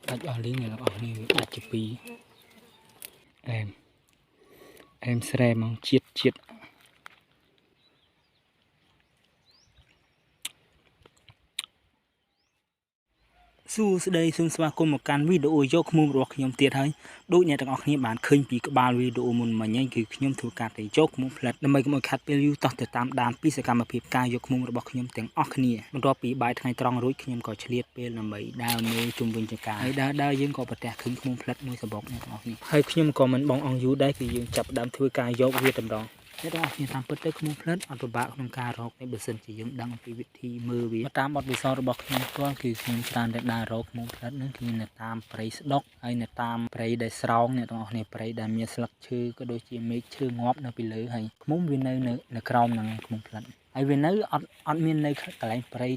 ដាច់អស់លីងអ្នកទាំងអស់គ្នាវាដាច់ជាពីរអែមស្រែហ្មងជាតិសួស្តីសូមស្វាគមន៍មកកាន់វីដេអូយកឃ្មុំរបស់ខ្ញុំទៀតហើយដូចអ្នកទាំងអស់គ្នាបានឃើញពីក្បាលវីដេអូមុនមិញហ្នឹងគឺខ្ញុំធ្វើការទៅយកឃ្មុំផ្លិតដើម្បីកុំឲ្យខាត់ពេលយូរតោះទៅតាមដានពីសកម្មភាពការយកឃ្មុំរបស់ខ្ញុំទាំងអស់គ្នាបន្ទាប់ពីបាយថ្ងៃត្រង់រួចខ្ញុំក៏ឆ្លៀតពេលដើម្បីដើរមើលជុំវិញចង្ការហើយដើរយើងក៏ប្រទះឃើញឃ្មុំផ្លិតមួយសបុកអ្នកទាំងអស់គ្នាហើយខ្ញុំក៏មិនបងអង្គយូរដែរគឺយើងចាប់ដើមធ្វើការយកវាតែម្ដងអ្នកទាំងអស់គ្នាតាមពិតទៅឃ្មុំផ្លិតអត់ពិបាកក្នុងការរកតែបើសិនជាយើងដឹងពីវិធីមើលវាតាមបទពិសោធន៍របស់ខ្ញុំផ្ទាល់គឺខ្ញុំច្រើនតែដើររកឃ្មុំផ្លិតហ្នឹងគឺនៅតាមព្រៃស្ដុកហើយនៅតាមព្រៃដែលស្រោងអ្នកទាំងអស់គ្នាព្រៃដែលមានស្លឹកឈើក៏ដូចជាមែកឈើងាប់នៅពីលើហើយឃ្មុំវានៅក្រោមហ្នឹងឃ្មុំផ្លិតហើយវានៅអត់មាននៅកន្លែងព្រៃ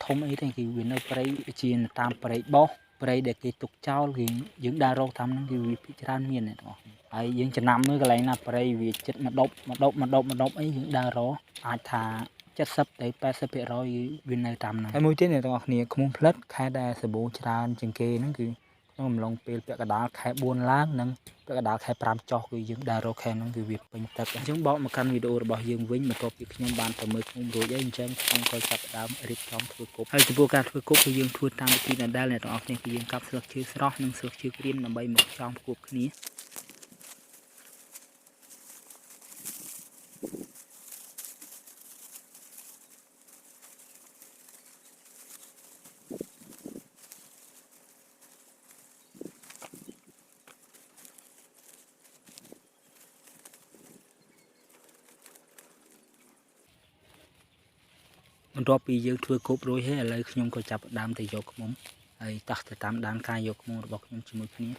ធំអីទេគឺវានៅព្រៃជានៅតាមព្រៃបោះព្រៃដែលគេទុកចោលគឺយើងដើររកតាមហ្នឹងគឺវាភាគច្រើនមានអ្នកទាំងអស់គ្នាហើយយើងចំណាំមើលកន្លែងណាព្រៃវាចិត្តម្ដប់អីយើងដើររកអាចថា70ទៅ80%វានៅតាមហ្នឹងហើយមួយទៀតអ្នកទាំងអស់គ្នាឃ្មុំផ្លិតខែដែលសបោច្រើនជាងគេហ្នឹងគឺក្នុងអំឡុងពេលពាក់កណ្ដាលខែ4ឡើងនិងពាក់កណ្ដាលខែ5ចុះគឺយើងដើររកខែហ្នឹងគឺវាពេញទឹកអញ្ចឹងបកមកកាន់វីដេអូរបស់យើងវិញបន្ទាប់ពីខ្ញុំបានទៅមើលឃ្មុំរួចហើយអញ្ចឹងខ្ញុំក៏ចាប់ផ្ដើមរៀបចំធ្វើគប់ហើយចំពោះការធ្វើគប់គឺយើងធ្វើតាមវិធីដដែលអ្នកទាំងអស់គ្នាគឺយើងកាប់ស្លឹកឈើស្រស់និងស្លឹកឈើក្រៀមដើម្បីមកចងគប់គ្នាបន្ទាប់ពីយើងធ្វើគប់រួចហើយឥឡូវខ្ញុំក៏ចាប់ផ្ដើមទៅយកឃ្មុំហើយតោះទៅតាមដានការយកឃ្មុំរបស់ខ្ញុំជាមួយគ្នា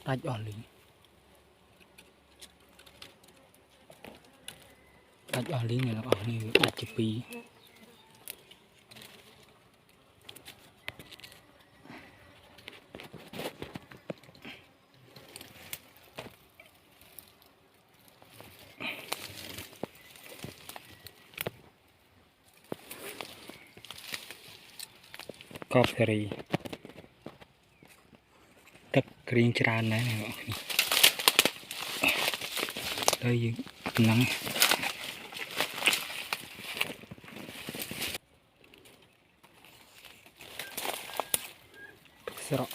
ដាច់អស់លីងអ្នកទាំងអស់គ្នាវាដាច់ជាពីរកបសេរីទឹកក្រៀងច្រើនណាស់អ្នកទាំងអស់គ្នាហើយយើងហ្នឹងស្រក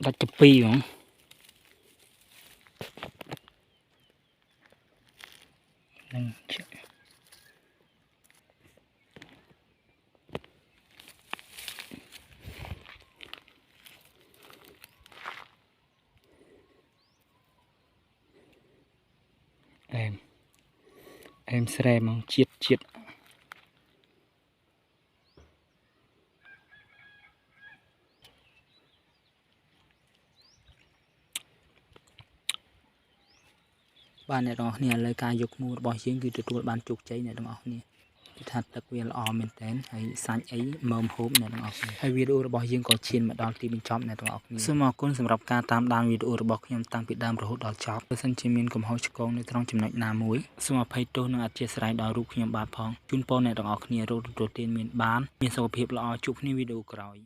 ដាច់ទៅពីរហ្មងនឹងអែមស្រែហ្មងជាតិបាទអ្នកទាំងអស់គ្នាឥឡូវការយកឃ្មុំរបស់យើងគឺទទួលបានជោគជ័យអ្នកទាំងអស់គ្នាគឺថាទឹកវាល្អមែនតើហើយសាច់អីមើមហូបអ្នកទាំងអស់គ្នាហើយវីដេអូរបស់យើងក៏ឈានមកដល់ទីបញ្ចប់អ្នកទាំងអស់គ្នាសូមអរគុណសម្រាប់ការតាមដានវីដេអូរបស់ខ្ញុំតាំងពីដើមរហូតដល់ចប់បើសិនជាមានកំហុសឆ្គងនៅត្រង់ចំណុចណាមួយសូមអភ័យទោសនិងអធិស្ឋានដល់រូបខ្ញុំបាទផងជូនពរអ្នកទាំងអស់គ្នារកទទួលទានមានសុខភាពល្អជួបគ្នាវីដេអូក្រោយ